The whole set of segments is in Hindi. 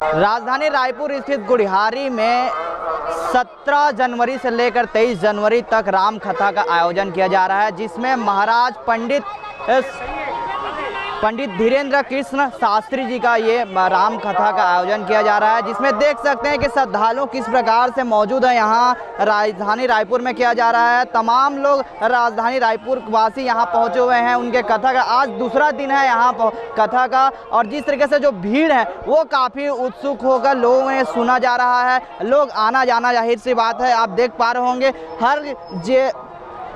राजधानी रायपुर स्थित गुढ़ियारी में 17 जनवरी से लेकर 23 जनवरी तक राम कथा का आयोजन किया जा रहा है, जिसमें महाराज पंडित धीरेन्द्र कृष्ण शास्त्री जी का ये राम कथा का आयोजन किया जा रहा है, जिसमें देख सकते हैं कि श्रद्धालु किस प्रकार से मौजूद है। यहाँ राजधानी रायपुर में किया जा रहा है। तमाम लोग राजधानी रायपुर वासी यहाँ पहुँचे हुए हैं उनके कथा का। आज दूसरा दिन है यहाँ कथा का, और जिस तरीके से जो भीड़ है वो काफ़ी उत्सुक होकर लोगों में सुना जा रहा है। लोग आना जाना जाहिर सी बात है, आप देख पा रहे होंगे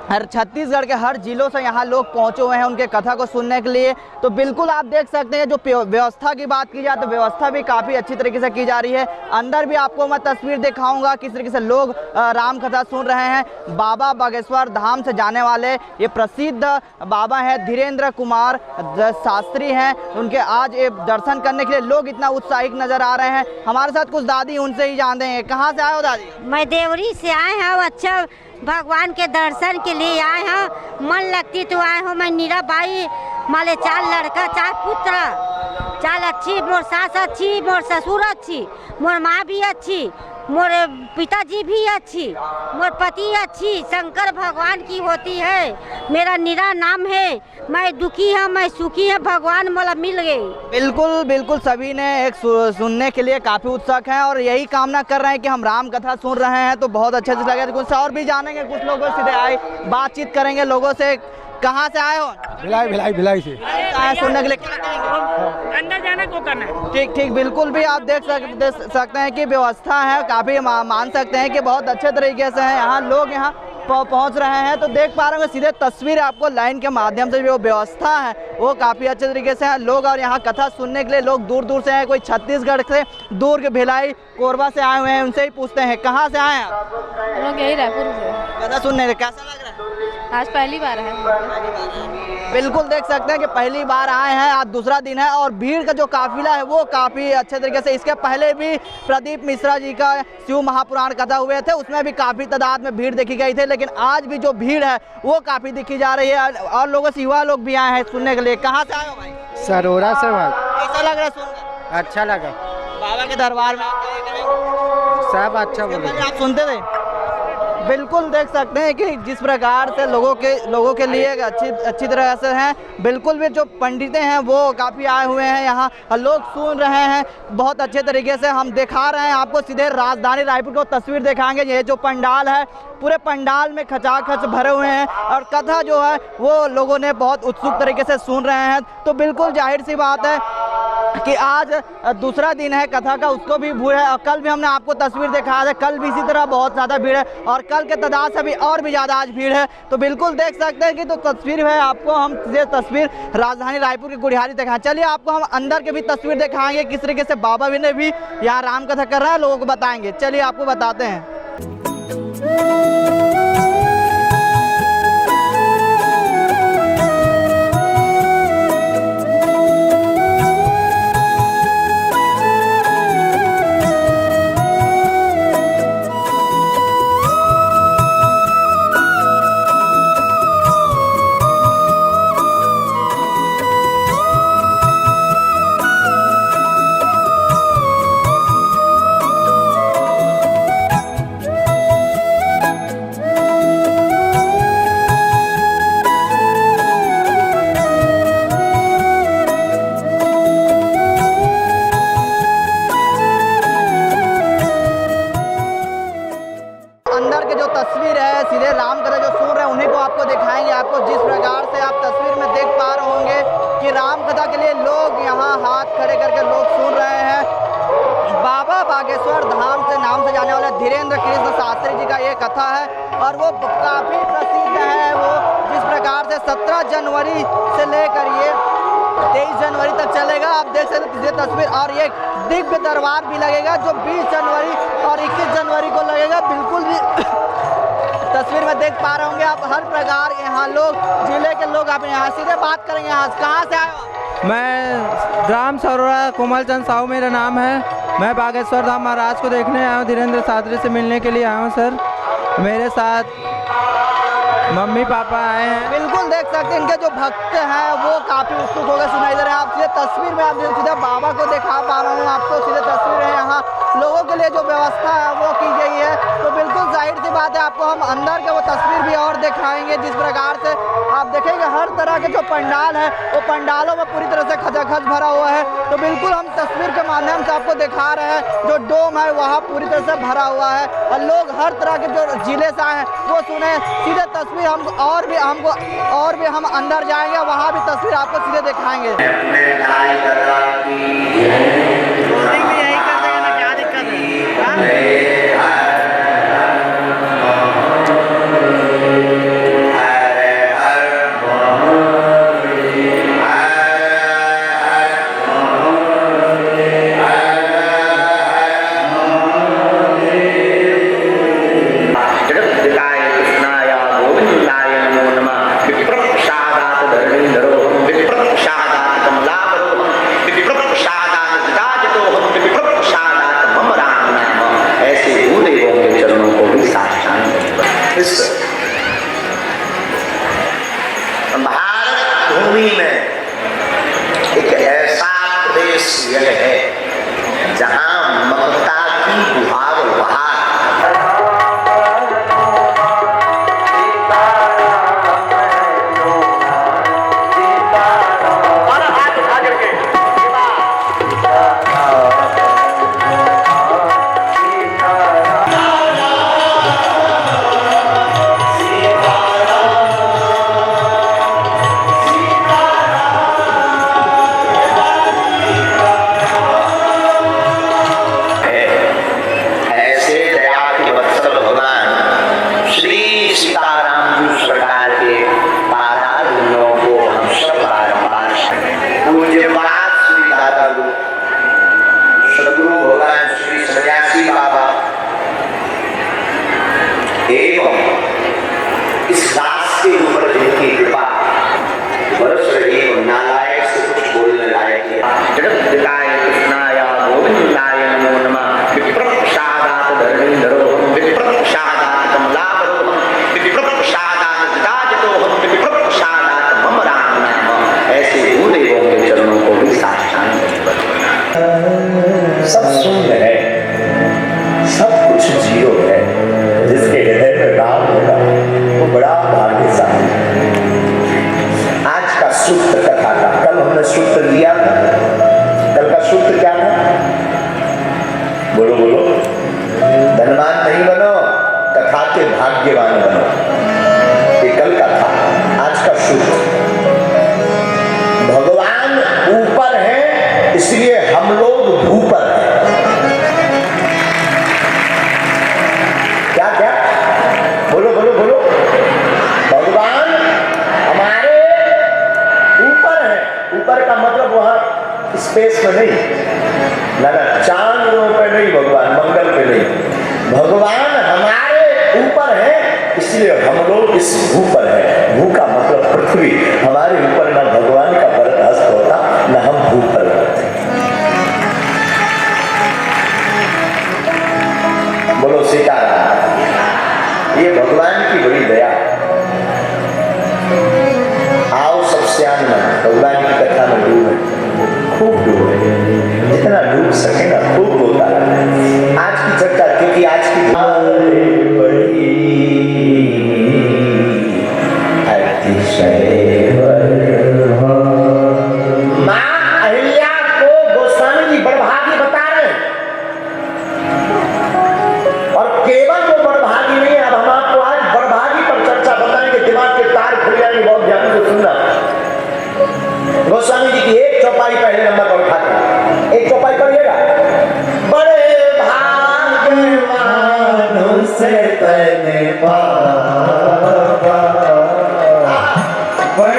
हर छत्तीसगढ़ के हर जिलों से यहाँ लोग पहुँचे हुए हैं उनके कथा को सुनने के लिए। तो बिल्कुल आप देख सकते हैं, जो व्यवस्था की बात की जाए तो व्यवस्था भी काफ़ी अच्छी तरीके से की जा रही है। अंदर भी आपको मैं तस्वीर दिखाऊंगा किस तरीके से लोग राम कथा सुन रहे हैं। बाबा बागेश्वर धाम से जाने वाले ये प्रसिद्ध बाबा हैं धीरेन्द्र कुमार शास्त्री हैं, उनके आज ये दर्शन करने के लिए लोग इतना उत्साहित नज़र आ रहे हैं। हमारे साथ कुछ दादी, उनसे ही जानते हैं। कहाँ से आए हो दादी? मैं देवरी से आए हैं। अच्छा भगवान के दर्शन के लिए आए हैं, मन लगती तो आए हो। मैं नीराबाई, माले 4 लड़का 4 पुत्र, 4 अच्छी, मोर सास अच्छी, मोर ससुर अच्छी, मोर माँ भी अच्छी, मोर पिताजी भी अच्छी, मोर पति अच्छी, शंकर भगवान की होती है। मेरा नीरा नाम है, मैं दुखी है मैं सुखी है, भगवान मला मिल गई। बिल्कुल बिल्कुल, सभी ने एक सुनने के लिए काफ़ी उत्सुक हैं और यही कामना कर रहे हैं कि हम राम कथा सुन रहे हैं तो बहुत अच्छे से लगे। तो कुछ और भी जानेंगे, कुछ लोगों सीधे आए बातचीत करेंगे लोगों से। कहाँ से आए हो? भिलाई से आए सुनने के लिए। क्या कहेंगे? अंदर जाने को करना है। ठीक ठीक, बिल्कुल भी आप देख सकते हैं कि व्यवस्था है, काफ़ी मान सकते हैं कि बहुत अच्छे तरीके से है। यहाँ लोग यहाँ पहुँच रहे हैं तो देख पा रहे हैं सीधे तस्वीर आपको लाइन के माध्यम से। जो व्यवस्था है वो काफ़ी अच्छे तरीके से है लोग, और यहाँ कथा सुनने के लिए लोग दूर दूर से हैं। कोई छत्तीसगढ़ से दूर के भिलाई कोरबा से आए हुए हैं, उनसे ही पूछते हैं कहाँ से आए हैं आप? लोग यही रायपुर से। कथा सुनने कैसा लग रहा है? आज पहली बार है। बिल्कुल देख सकते हैं कि पहली बार आए हैं, आज दूसरा दिन है और भीड़ का जो काफिला है वो काफ़ी अच्छे तरीके से। इसके पहले भी प्रदीप मिश्रा जी का शिव महापुराण कथा हुए थे, उसमें भी काफ़ी तादाद में भीड़ देखी गई थी, लेकिन आज भी जो भीड़ है वो काफ़ी दिखी जा रही है। और लोगों से युवा लोग भी आए हैं सुनने के लिए। कहाँ से आए हो भाई? सरोरा से भाई। कैसा लग रहा है सुनकर? अच्छा लगा। बाबा के दरबार में सब अच्छा बोले। आप सुनते थे? बिल्कुल देख सकते हैं कि जिस प्रकार से लोगों के लिए अच्छी तरह से हैं। बिल्कुल भी जो पंडित हैं वो काफ़ी आए हुए हैं यहाँ, लोग सुन रहे हैं बहुत अच्छे तरीके से। हम दिखा रहे हैं आपको सीधे राजधानी रायपुर को तस्वीर दिखाएंगे। ये जो पंडाल है पूरे पंडाल में खचाखच भरे हुए हैं और कथा जो है वो लोगों ने बहुत उत्सुक तरीके से सुन रहे हैं। तो बिल्कुल जाहिर सी बात है कि आज दूसरा दिन है कथा का, उसको भी भीड़ है। और कल भी हमने आपको तस्वीर दिखाया था, कल भी इसी तरह बहुत ज़्यादा भीड़ है और कल के तादाद से भी और भी ज़्यादा आज भीड़ है। तो बिल्कुल देख सकते हैं कि तो तस्वीर है आपको हम ये तस्वीर राजधानी रायपुर की गुढ़ियारी दिखाएं। चलिए आपको हम अंदर के भी तस्वीर दिखाएंगे किस तरीके से बाबा भी ने भी यहाँ राम कथा कर रहा है, लोगों को बताएंगे। चलिए आपको बताते हैं। अंदर के जो तस्वीर है सीधे राम कथा जो सुन रहे हैं उन्हीं को आपको दिखाएंगे। आपको जिस प्रकार से आप तस्वीर में देख पा रहे होंगे कि राम कथा के लिए लोग यहाँ हाथ खड़े करके लोग सुन रहे हैं। बाबा बागेश्वर धाम से नाम से जाने वाले धीरेन्द्र कृष्ण शास्त्री जी का ये कथा है और वो काफ़ी प्रसिद्ध है। वो जिस प्रकार से 17 जनवरी से लेकर ये 23 जनवरी तक चलेगा। आप देख सकते हैं तस्वीर, और ये दिव्य दरबार भी लगेगा जो 20 जनवरी और 21 जनवरी को लगेगा। बिल्कुल भी तस्वीर में देख पा रहे होंगे आप हर प्रकार यहाँ लोग, जिले के लोग आप यहाँ सीधे बात करेंगे। यहाँ कहाँ से आए हो? मैं राम सरोरा कोमल चंद साहू मेरा नाम है। मैं बागेश्वर धाम महाराज को देखने आया हूँ, धीरेन्द्र शास्त्री से मिलने के लिए आया हूँ सर। मेरे साथ मम्मी पापा आए हैं। बिल्कुल देख सकते हैं इनके जो भक्त हैं वो काफी उत्सुक हो गए सुनाई दे रहे हैं। आप सीधे तस्वीर में आप सीधे बाबा को दिखा पा रहा हूँ आपको, सीधे तस्वीर है यहाँ लोगों के लिए जो व्यवस्था है वो की गई है। तो बिल्कुल जाहिर सी बात है आपको हम अंदर के वो तस्वीर भी और दिखाएंगे जिस प्रकार से आप देखेंगे हर तरह के जो पंडाल है वो पंडालों में पूरी तरह से खचाखच भरा हुआ है। तो बिल्कुल हम तस्वीर के माध्यम से आपको दिखा रहे हैं जो डोम है वहाँ पूरी तरह से भरा हुआ है और लोग हर तरह के जो जिले से आए हैं वो सुने। सीधे तस्वीर हमको और भी हम अंदर जाएंगे वहाँ भी तस्वीर आपको सीधे दिखाएंगे। यही कर देगा ना, क्या दिक्कत है? भारत भूमि में एक ऐसा प्रदेश यह है जहां ममता की बुहार बहार सब शून्य है, सब कुछ जीरो है। जिसके हृदय में राम होगा वो बड़ा भाग्यशाली। आज का सूत्र कथा का, कल हमने सूत्र लिया था। कल का सूत्र क्या था? बोलो बोलो। धनवान नहीं बनो, कथा के भाग्यवान बनो। ये कल का था। आज का सूत्र, भगवान ऊपर है इसलिए हम लोग भूपर हैं। क्या क्या? बोलो बोलो बोलो। भगवान हमारे ऊपर है। ऊपर का मतलब वहां स्पेस में नहीं, ना चांद पे नहीं, भगवान मंगल पे नहीं। भगवान हमारे ऊपर है इसलिए हम लोग इस भू पर है। भू का मतलब पृथ्वी। हमारे ऊपर ना भगवान का वरद हस्त होता ना हम भू पर होते। बोलो सीताराम। ये भगवान की बड़ी दया। आओ सब श्याम में भगवान की कथा में डूबे, खूब डूबे, जितना डूब सके ना खूब होता है। आज की चर्चा, क्योंकि आज की मां अहिल्या को गोस्वामी जी बड़भागी बता रहे हैं। और केवल वो बड़भागी नहीं है, अब हम आपको आज बड़भागी पर चर्चा बताएंगे। दिमाग के तार खुल जाएंगे, बहुत ध्यान से सुनना। गोस्वामी जी की एक चौपाई पहले नंबर पर उठाते, एक चौपाई पढ़िएगा। बड़े भाग्यवान से तने पावा, बड़े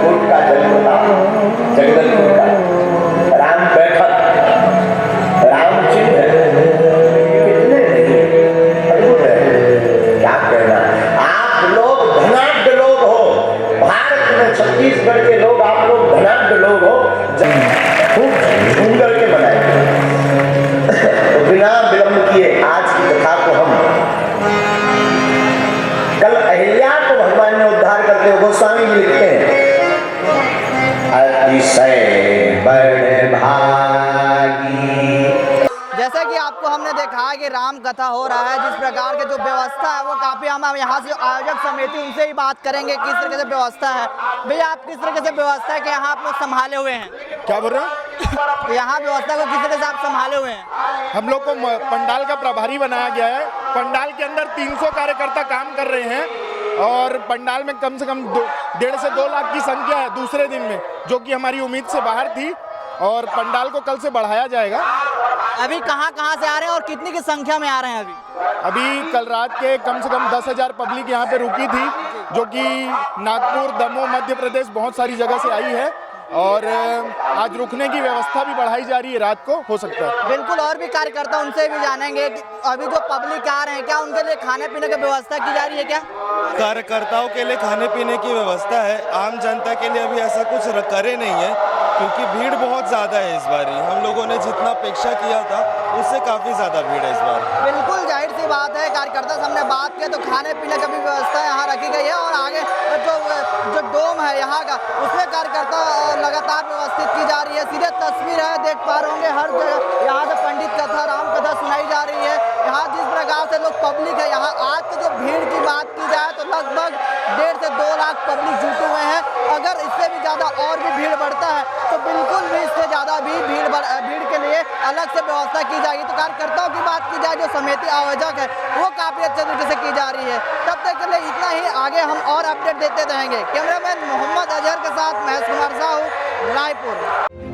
जगदलपुर का जगदलपुर का राम बैठक, राम चिन्ह कितने अद्भुत है, क्या कहना। आप लोग धनाढ्य लोग हो, भारत में छत्तीसगढ़ के लोग, आप लोग धनाढ्य लोग हो, खूब झूम करके मनाए। तो बिना विलंब किए आज की कथा को हम, कल अहिल्या को भगवान ने उद्धार करते हुए गोस्वामी जी लिखते हैं, अतिशय बड़ भागी। जैसा कि आपको हमने देखा है कि राम कथा हो रहा है, जिस प्रकार के जो व्यवस्था है वो काफ़ी, हम यहाँ से आयोजक समिति उनसे ही बात करेंगे किस तरह से व्यवस्था है। भैया आप किस तरह से व्यवस्था है कि यहाँ आप लोग संभाले हुए हैं? क्या बोल रहे हैं? यहाँ व्यवस्था को किस तरह से आप संभाले हुए हैं? हम लोग को पंडाल का प्रभारी बनाया गया है। पंडाल के अंदर 300 कार्यकर्ता काम कर रहे हैं और पंडाल में कम से कम 1.5 से 2 लाख की संख्या है दूसरे दिन में, जो कि हमारी उम्मीद से बाहर थी, और पंडाल को कल से बढ़ाया जाएगा। अभी कहाँ से आ रहे हैं और कितनी की संख्या में आ रहे हैं? अभी कल रात के कम से कम 10,000 पब्लिक यहाँ पे रुकी थी, जो कि नागपुर, दमोह, मध्य प्रदेश बहुत सारी जगह से आई है, और आज रुकने की व्यवस्था भी बढ़ाई जा रही है, रात को हो सकता है। बिल्कुल, और भी कार्यकर्ता उनसे भी जानेंगे कि अभी जो पब्लिक आ रहे हैं क्या उनके लिए खाने पीने की व्यवस्था की जा रही है? क्या कार्यकर्ताओं के लिए खाने पीने की व्यवस्था है, आम जनता के लिए अभी ऐसा कुछ करे नहीं है, क्योंकि भीड़ बहुत ज़्यादा है इस बार। हम लोगों ने जितना अपेक्षा किया था उससे काफ़ी ज़्यादा भीड़ है इस बार। बिल्कुल जाहिर सी बात है, कार्यकर्ता से हमने बात की तो खाने पीने की भी व्यवस्था यहाँ रखी गई है, और आगे जो डोम है यहाँ का उसमें कार्यकर्ता लगातार व्यवस्थित की जा रही है। सीधे तस्वीर है, देख पा रहे होंगे हर जगह यहाँ से पंडित कथा, राम कथा सुनाई जा रही है। यहाँ जिस प्रकार से लोग पब्लिक है, यहाँ आज तो जो भीड़ की बात की जाए तो लगभग 1.5 से 2 लाख पब्लिक जुटे हुए हैं। अगर इससे भी ज़्यादा और भी भीड़ बढ़ता है तो बिल्कुल भी इससे ज़्यादा भी भीड़ के लिए अलग से व्यवस्था की जाएगी। तो कार्यकर्ताओं की बात की जाए, जो समिति आयोजक है वो काफ़ी अच्छे तरीके से की जा रही है। तब तक के लिए इतना ही, आगे हम और अपडेट देते रहेंगे। कैमरामैन मोहम्मद अजहर के साथ महेश कुमार साहू, रायपुर।